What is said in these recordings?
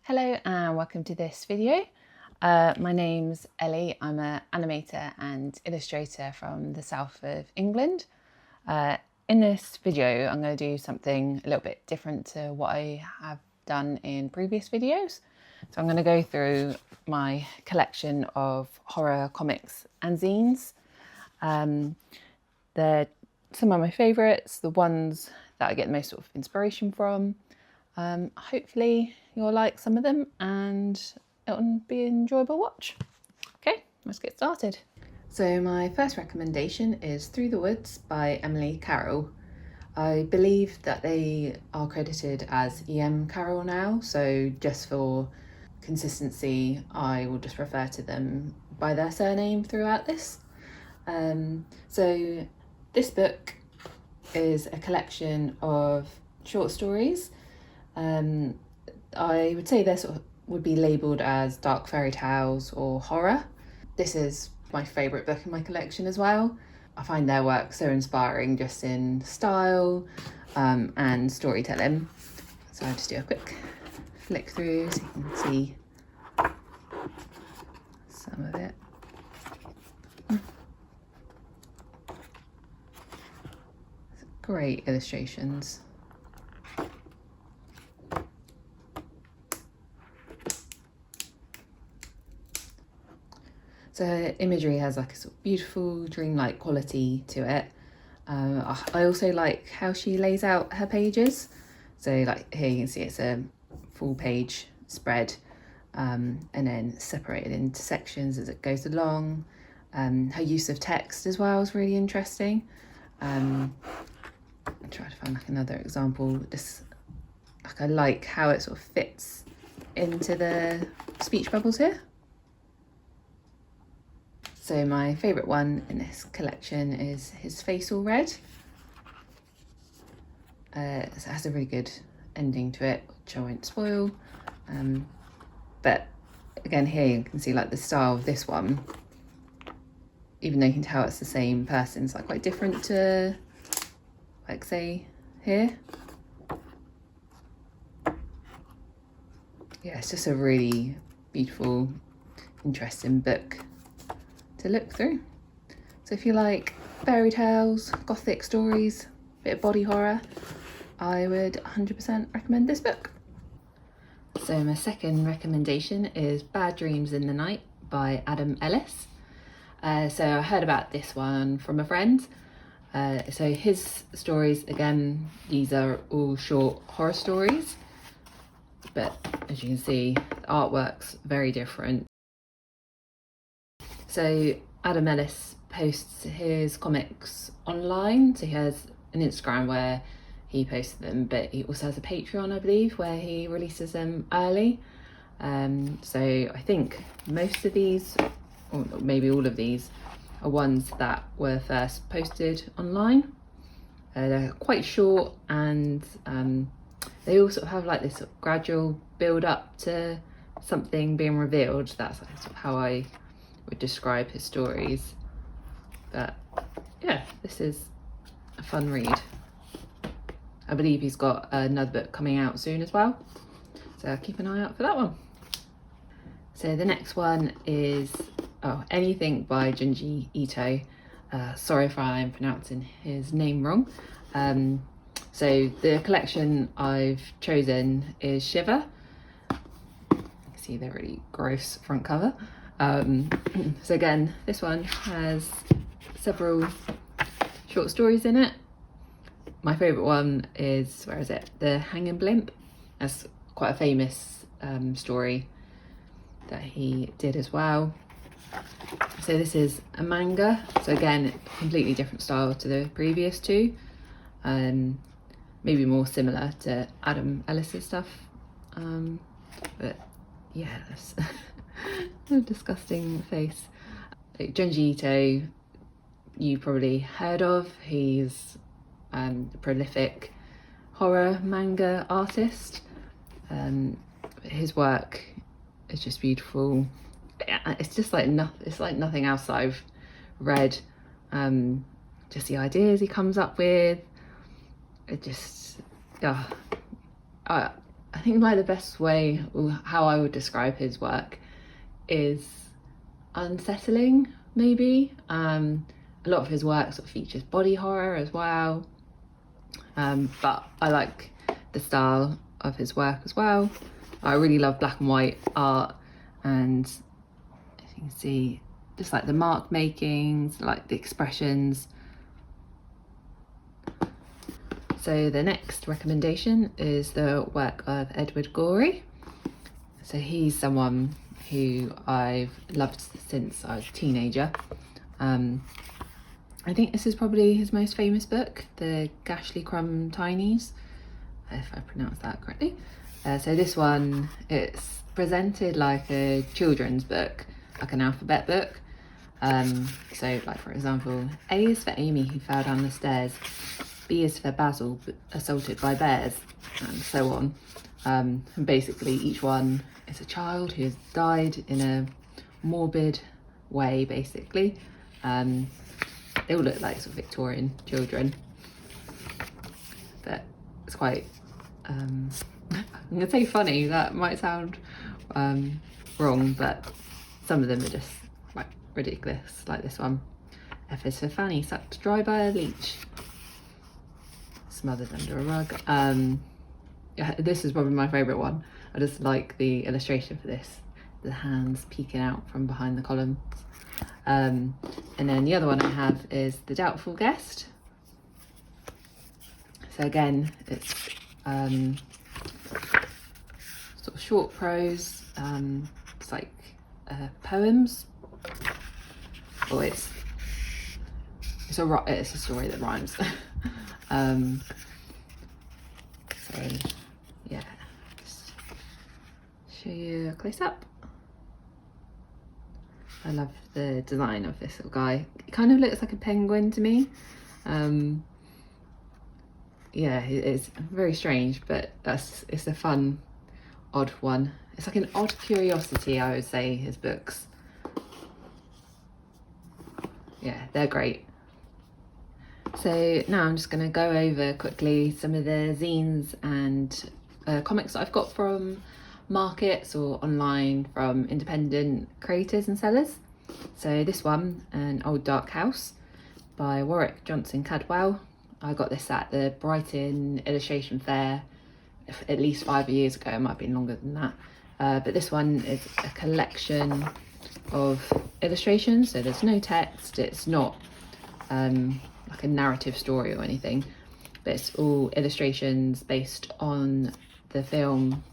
Hello and welcome to this video. My name's Ellie. I'm an animator and illustrator from the south of England. In this video I'm going to do something a little bit different to what I have done in previous videos. So I'm going to go through my collection of horror comics and zines. They're some of my favourites, the ones that I get the most sort of inspiration from. Hopefully you'll like some of them and it'll be an enjoyable watch. Okay, let's get started. So my first recommendation is Through the Woods by Emily Carroll. I believe that they are credited as EM Carroll now, so just for consistency I will just refer to them by their surname throughout this. So this book is a collection of short stories. I would say they would be labelled as dark fairy tales or horror. This is my favourite book in my collection as well. I find their work so inspiring just in style and storytelling. So I'll just do a quick flick through so you can see some of it. Great illustrations. So imagery has like a sort of beautiful dreamlike quality to it. I also like how she lays out her pages. So like here you can see it's a full page spread and then separated into sections as it goes along. Her use of text as well is really interesting. I'm trying to find like another example. Just like I like how it sort of fits into the speech bubbles here. So my favourite one in this collection is His Face All Red. So it has a really good ending to it, which I won't spoil. But again here you can see like the style of this one, even though you can tell it's the same person, it's like quite different to like say here. Yeah, it's just a really beautiful, interesting book to look through. So if you like fairy tales, gothic stories, a bit of body horror, I would 100% recommend this book. So my second recommendation is Bad Dreams in the Night by Adam Ellis. So I heard about this one from a friend. So his stories, again, these are all short horror stories, but as you can see, the artwork's very different. So Adam Ellis posts his comics online. So he has an Instagram where he posts them, but he also has a Patreon, I believe, where he releases them early. So I think most of these, or maybe all of these, are ones that were first posted online. They're quite short and they all sort of have like this sort of gradual build up to something being revealed. That's sort of how I would describe his stories. But yeah, this is a fun read. I believe he's got another book coming out soon as well, so keep an eye out for that one. So the next one is Anything by Junji Ito. Sorry if I'm pronouncing his name wrong. So the collection I've chosen is Shiver. You can see the really gross front cover. So again, this one has several short stories in it. My favourite one is, where is it? The Hanging Blimp. That's quite a famous story that he did as well. So this is a manga. So again, completely different style to the previous two. Maybe more similar to Adam Ellis's stuff. But yeah, that's a disgusting face. Junji Ito, you probably heard of. He's a prolific horror manga artist. His work is just beautiful. It's just like nothing else I've read. Just the ideas he comes up with. It just, I think like the best way, how I would describe his work is unsettling, maybe. A lot of his work sort of features body horror as well, but I like the style of his work as well. I really love black and white art, and as you can see, just like the mark makings, like the expressions. So the next recommendation is the work of Edward Gorey. So he's someone who I've loved since I was a teenager. I think this is probably his most famous book, the Gashlycrumb Tinies, if I pronounced that correctly. So this one, it's presented like a children's book, like an alphabet book. So like for example, A is for Amy who fell down the stairs, B is for Basil assaulted by bears, and so on. And basically each one is a child who has died in a morbid way, basically. They all look like sort of Victorian children, but it's quite, I'm gonna say funny, that might sound wrong, but some of them are just like ridiculous, like this one. F is for Fanny, sucked dry by a leech, smothered under a rug. Yeah, this is probably my favourite one. I just like the illustration for this, the hands peeking out from behind the columns. And then the other one I have is the Doubtful Guest. So again, it's sort of short prose. It's like poems, or it's a story that rhymes. So yeah, just show you a close up. I love the design of this little guy. It kind of looks like a penguin to me. Yeah, it's very strange, but it's a fun, odd one. It's like an odd curiosity, I would say, his books. Yeah, they're great. So now I'm just going to go over quickly some of the zines and comics that I've got from markets or online from independent creators and sellers. So this one, An Old Dark House by Warwick Johnson Cadwell. I got this at the Brighton Illustration Fair at least 5 years ago. It might have been longer than that. But this one is a collection of illustrations, so there's no text. It's not like a narrative story or anything, but it's all illustrations based on the film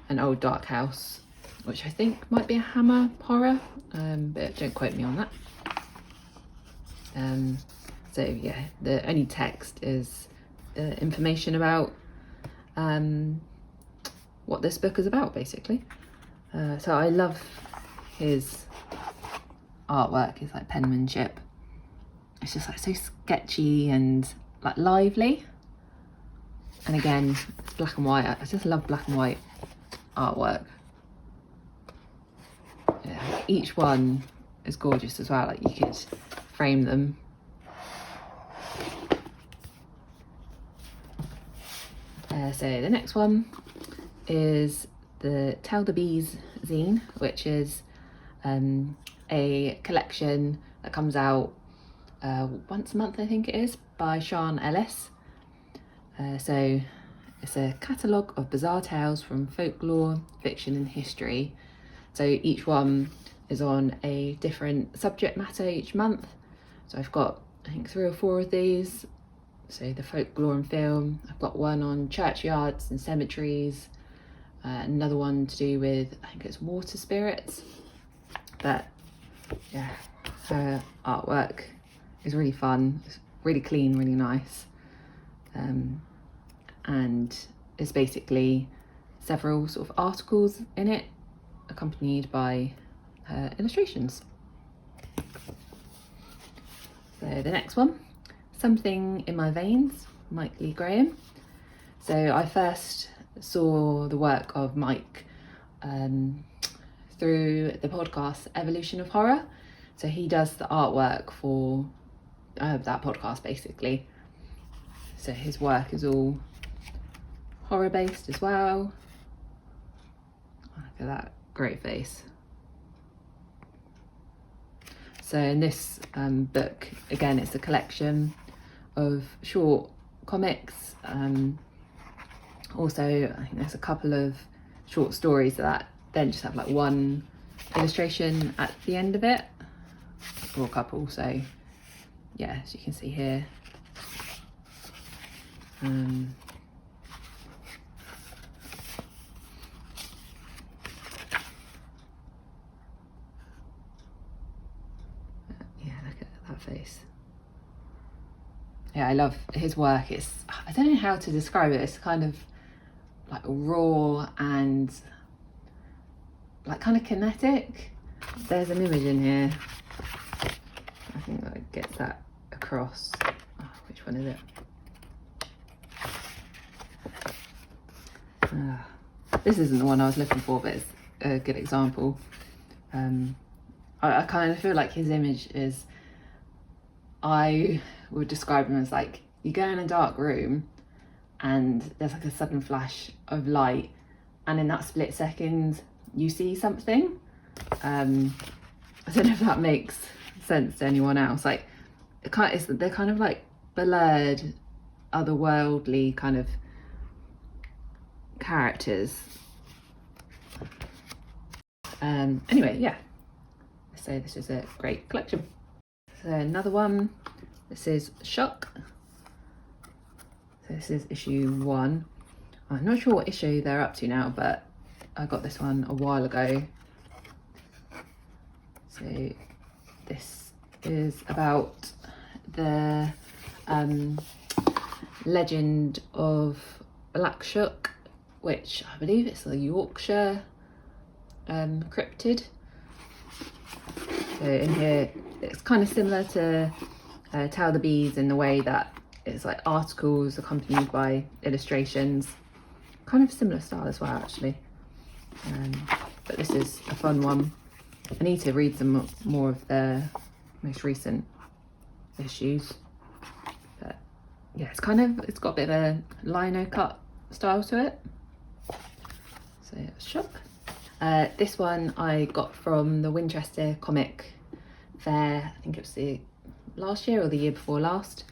An Old Dark House, which I think might be a Hammer horror, but don't quote me on that. So yeah, the only text is information about what this book is about, basically. So I love his artwork, his like penmanship. It's just like so sketchy and like lively. And again, it's black and white. I just love black and white artwork. Yeah, each one is gorgeous as well. Like you could frame them. So the next one is the Tell the Bees zine, which is a collection that comes out once a month, I think it is, by Sian Ellis. So it's a catalogue of bizarre tales from folklore, fiction and history. So each one is on a different subject matter each month. So I've got, I think, 3 or 4 of these. So the folklore and film, I've got one on churchyards and cemeteries, another one to do with, I think it's water spirits. But yeah, her artwork is really fun. It's really clean, really nice. And it's basically several sort of articles in it, accompanied by illustrations. So the next one, Something in My Veins, Mike Lee Graham. So I first saw the work of Mike through the podcast Evolution of Horror. So he does the artwork for that podcast, basically. So his work is all horror based as well. Look at that, great face. So in this book, again, it's a collection of short comics. Also, I think there's a couple of short stories that then just have like one illustration at the end of it, or a couple. So yeah, as you can see here. Yeah, look at that face. Yeah, I love his work. I don't know how to describe it. It's kind of like raw and like kind of kinetic. There's an image in here. I think that gets that across. Oh, which one is it? This isn't the one I was looking for, but it's a good example. I kind of feel like his image is, I would describe him as like, you go in a dark room and there's like a sudden flash of light, and in that split second you see something. I don't know if that makes sense to anyone else. Like they're kind of like blurred, otherworldly kind of characters. Anyway, yeah, so this is a great collection. So another one, this is Shuck. So this is issue 1. I'm not sure what issue they're up to now, but I got this one a while ago. So this is about the legend of Black Shuck, which I believe it's the Yorkshire cryptid. So in here, it's kind of similar to Tell the Bees in the way that it's like articles accompanied by illustrations. Kind of similar style as well, actually. But this is a fun one. I need to read some more of their most recent issues. But yeah, it's got a bit of a lino cut style to it. So yeah, Shuck. This one I got from the Winchester Comic Fair. I think it was the last year or the year before last.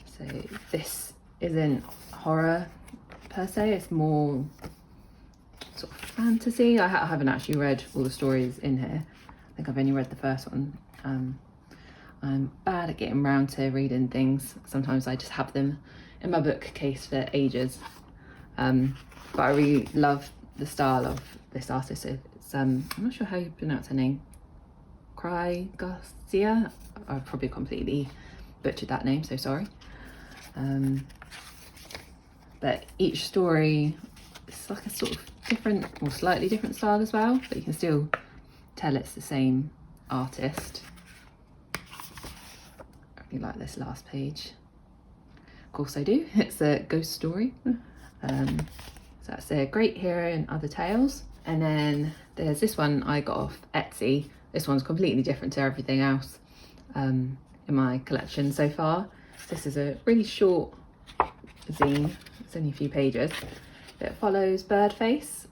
So this isn't horror per se, it's more sort of fantasy. I haven't actually read all the stories in here. I think I've only read the first one. I'm bad at getting around to reading things. Sometimes I just have them in my bookcase for ages. But I really love the style of this artist. It's I'm not sure how you pronounce her name. Kry Garcia. I've probably completely butchered that name, so sorry. But each story is like a sort of different or slightly different style as well, but you can still tell it's the same artist. I really like this last page. Of course I do. It's a ghost story. So that's a Great Hero and Other Tales. And then there's this one I got off Etsy. This one's completely different to everything else in my collection so far. This is a really short zine. It's only a few pages. It follows Birdface.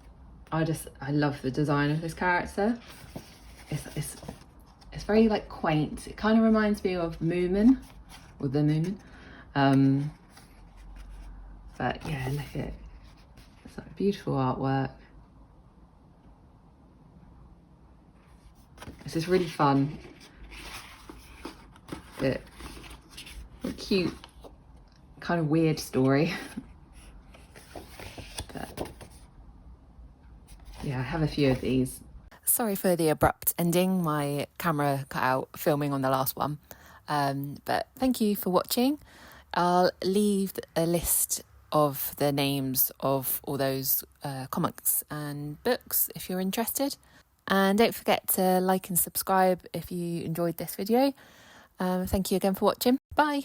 I love the design of this character. It's very like quaint. It kind of reminds me of Moomin, or the Moomin. But yeah, look at it. It's like beautiful artwork. This is really fun. But a cute, kind of weird story. But yeah, I have a few of these. Sorry for the abrupt ending. My camera cut out filming on the last one. But thank you for watching. I'll leave a list of the names of all those comics and books if you're interested. And don't forget to like and subscribe if you enjoyed this video. Thank you again for watching. Bye.